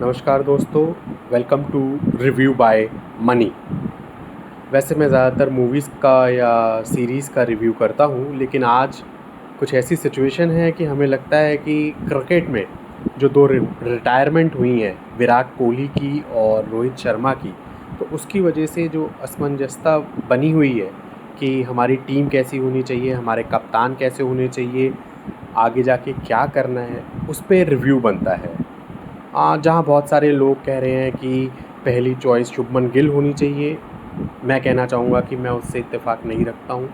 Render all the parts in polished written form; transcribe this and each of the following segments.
नमस्कार दोस्तों, welcome to review by money. वैसे मैं ज़्यादातर मूवीज़ का या सीरीज़ का रिव्यू करता हूँ, लेकिन आज कुछ ऐसी सिचुएशन है कि हमें लगता है कि क्रिकेट में जो दो रिटायरमेंट हुई हैं, विराट कोहली की और रोहित शर्मा की, तो उसकी वजह से जो असमंजसता बनी हुई है कि हमारी टीम कैसी होनी चाहिए, हमारे कप्तान कैसे होने चाहिए, आगे जाके क्या करना है, उस पे रिव्यू बनता है। जहाँ बहुत सारे लोग कह रहे हैं कि पहली चॉइस शुभमन गिल होनी चाहिए। मैं कहना चाहूँगा कि मैं उससे इत्तेफ़ाक नहीं रखता हूँ।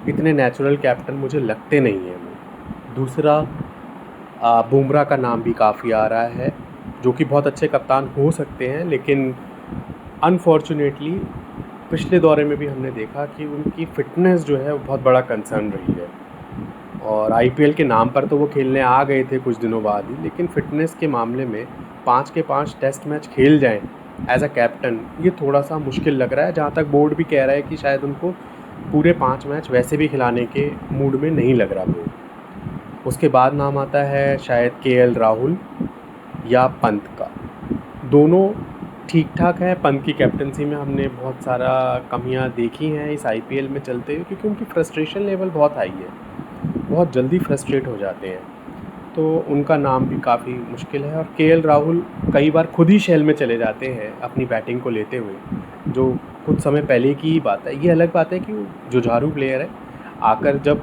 इतने नेचुरल कैप्टन मुझे लगते नहीं हैं वो। दूसरा, बुमराह का नाम भी काफ़ी आ रहा है, जो कि बहुत अच्छे कप्तान हो सकते हैं, लेकिन अनफॉर्चुनेटली पिछले दौरे में भी हमने देखा कि उनकी फ़िटनेस जो है वो बहुत बड़ा कंसर्न रही है। और आईपीएल के नाम पर तो वो खेलने आ गए थे कुछ दिनों बाद ही, लेकिन फ़िटनेस के मामले में 5 के 5 टेस्ट मैच खेल जाएँ एज़ अ कैप्टन, ये थोड़ा-सा मुश्किल लग रहा है। जहाँ तक बोर्ड भी कह रहा है कि शायद उनको पूरे 5 मैच वैसे भी खिलाने के मूड में नहीं लग रहा बोर्ड। उसके बाद नाम आता है शायद केएल राहुल या पंत का। दोनों ठीक-ठाक हैं। पंत की कैप्टनसी में हमने बहुत सारा कमियाँ देखी हैं इस आईपीएल में चलते हुए, क्योंकि उनकी फ्रस्ट्रेशन लेवल बहुत हाई है। बहुत जल्दी फ्रस्ट्रेट हो जाते हैं, तो उनका नाम भी काफ़ी मुश्किल है। और केएल राहुल कई बार खुद ही शेल में चले जाते हैं अपनी बैटिंग को लेते हुए, जो कुछ समय पहले की ही बात है। ये अलग बात है कि वो जुझारू प्लेयर है, आकर जब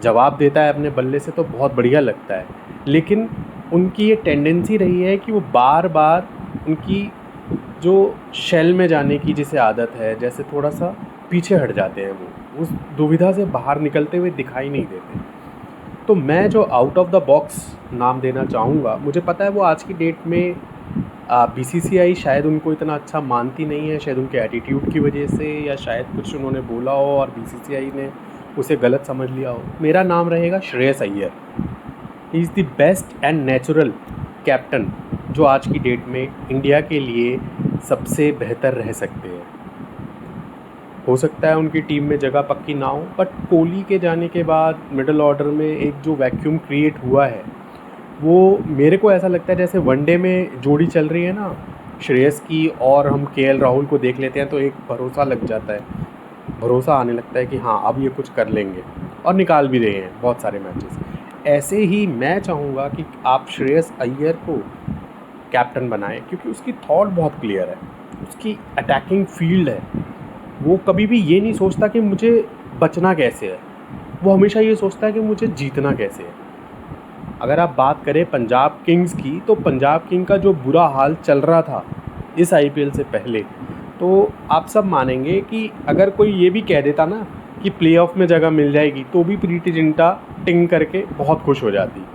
जवाब देता है अपने बल्ले से तो बहुत बढ़िया लगता है, लेकिन उनकी ये टेंडेंसी रही है कि वो बार-बार उनकी जो शेल में जाने की जिसे आदत है, जैसे थोड़ा-सा पीछे हट जाते हैं वो, उस दुविधा से बाहर निकलते हुए दिखाई नहीं देते। तो मैं जो आउट ऑफ द बॉक्स नाम देना चाहूँगा, मुझे पता है वो आज की डेट में बीसीसीआई शायद उनको इतना अच्छा मानती नहीं है, शायद उनके एटीट्यूड की वजह से, या शायद कुछ उन्होंने बोला हो और बीसीसीआई ने उसे गलत समझ लिया हो। मेरा नाम रहेगा Shreyas Iyer. He is the best and natural captain जो आज की डेट में इंडिया के लिए सबसे बेहतर रह सकते हैं। हो सकता है उनकी टीम में जगह पक्की ना हो, बट कोहली के जाने के बाद मिडिल ऑर्डर में एक जो वैक्यूम क्रिएट हुआ है, वो मेरे को ऐसा लगता है जैसे वनडे में जोड़ी चल रही है ना श्रेयस की, और हम केएल राहुल को देख लेते हैं तो एक भरोसा लग जाता है, भरोसा आने लगता है कि हाँ अब ये कुछ कर लेंगे, और निकाल भी रहे हैं बहुत सारे मैचेस। ऐसे ही मैं चाहूँगा कि आप श्रेयस अय्यर को कैप्टन बनाएं, क्योंकि उसकी थॉट बहुत क्लियर है, उसकी अटैकिंग फील्ड है। वो कभी भी ये नहीं सोचता कि मुझे बचना कैसे है, वो हमेशा ये सोचता है कि मुझे जीतना कैसे है। अगर आप बात करें पंजाब किंग्स की, तो पंजाब किंग का जो बुरा हाल चल रहा था इस आईपीएल से पहले, तो आप सब मानेंगे कि अगर कोई ये भी कह देता ना कि प्लेऑफ में जगह मिल जाएगी, तो भी प्रीति जिंटा टिंग करके बहुत खुश हो जाती।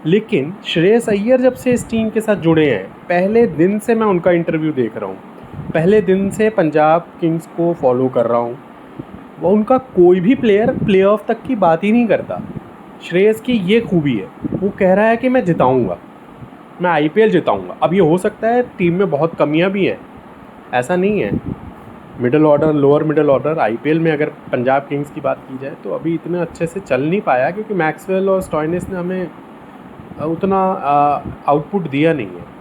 लेकिन श्रेयस अय्यर जब से इस टीम के साथ जुड़े हैं, पहले दिन से मैं उनका इंटरव्यू देख रहा हूँ, पहले दिन से पंजाब किंग्स को फॉलो कर रहा हूँ, वो उनका कोई भी प्लेयर प्लेऑफ तक की बात ही नहीं करता। श्रेयस की ये खूबी है, वो कह रहा है कि मैं जिताऊंगा, मैं आईपीएल जिताऊंगा। अब ये हो सकता है टीम में बहुत कमियां भी हैं, ऐसा नहीं है। Middle order, lower middle order IPL में अगर पंजाब किंग्स की बात की जाए तो अभी इतने अच्छे से चल नहीं पाया, क्योंकि मैक्सवेल और स्टॉइनिस ने हमें उतना आउटपुट दिया नहीं है।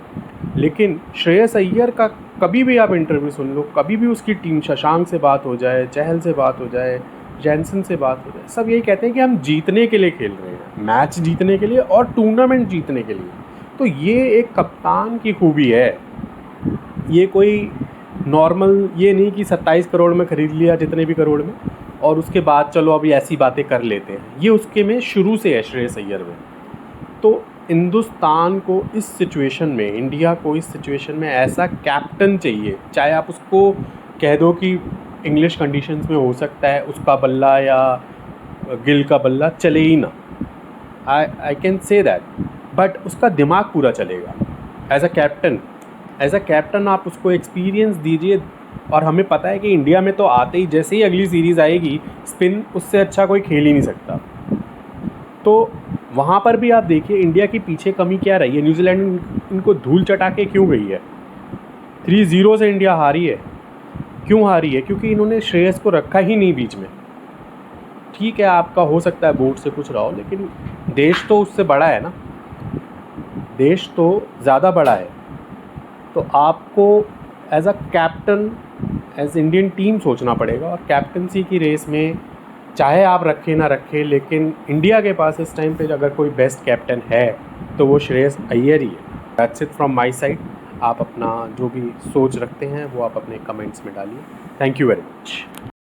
लेकिन श्रेयस अय्यर का कभी भी आप इंटरव्यू सुन लो, कभी भी उसकी टीम, शशांक से बात हो जाए, चहल से बात हो जाए, जैनसन से बात हो जाए, सब यही कहते हैं कि हम जीतने के लिए खेल रहे हैं, मैच जीतने के लिए और टूर्नामेंट जीतने के लिए। तो ये एक कप्तान की खूबी है। ये कोई नॉर्मल ये नहीं कि 27 करोड़ में ख़रीद लिया, जितने भी करोड़ में, और उसके बाद चलो अभी ऐसी बातें कर लेते हैं। ये उसके में शुरू से है, श्रेयस अय्यर में। तो हिंदुस्तान को इस सिचुएशन में, इंडिया को इस सिचुएशन में ऐसा कैप्टन चाहिए, चाहे आप उसको कह दो कि इंग्लिश कंडीशंस में हो सकता है उसका बल्ला या गिल का बल्ला चले ही ना, I can say that, but उसका दिमाग पूरा चलेगा एज अ कैप्टन आप उसको एक्सपीरियंस दीजिए। और हमें पता है कि इंडिया में तो आते ही, जैसे ही अगली सीरीज़ आएगी, स्पिन उससे अच्छा कोई खेल ही नहीं सकता। तो वहाँ पर भी आप देखिए इंडिया की पीछे कमी क्या रही है। न्यूजीलैंड इनको धूल चटा के क्यों गई है, 3-0 से इंडिया हारी है। क्यों हारी है? क्योंकि इन्होंने श्रेयस को रखा ही नहीं बीच में। ठीक है, आपका हो सकता है बोर्ड से कुछ रहा हो, लेकिन देश तो उससे बड़ा है ना, देश तो ज़्यादा बड़ा है। तो आपको as a captain, as Indian team सोचना पड़ेगा। और कैप्टनसी की रेस में चाहे आप रखें ना रखें, लेकिन इंडिया के पास इस टाइम पे अगर कोई बेस्ट कैप्टन है तो वो श्रेयस अय्यर ही है। That's it from my side. आप अपना जो भी सोच रखते हैं वो आप अपने कमेंट्स में डालिए। Thank you very much.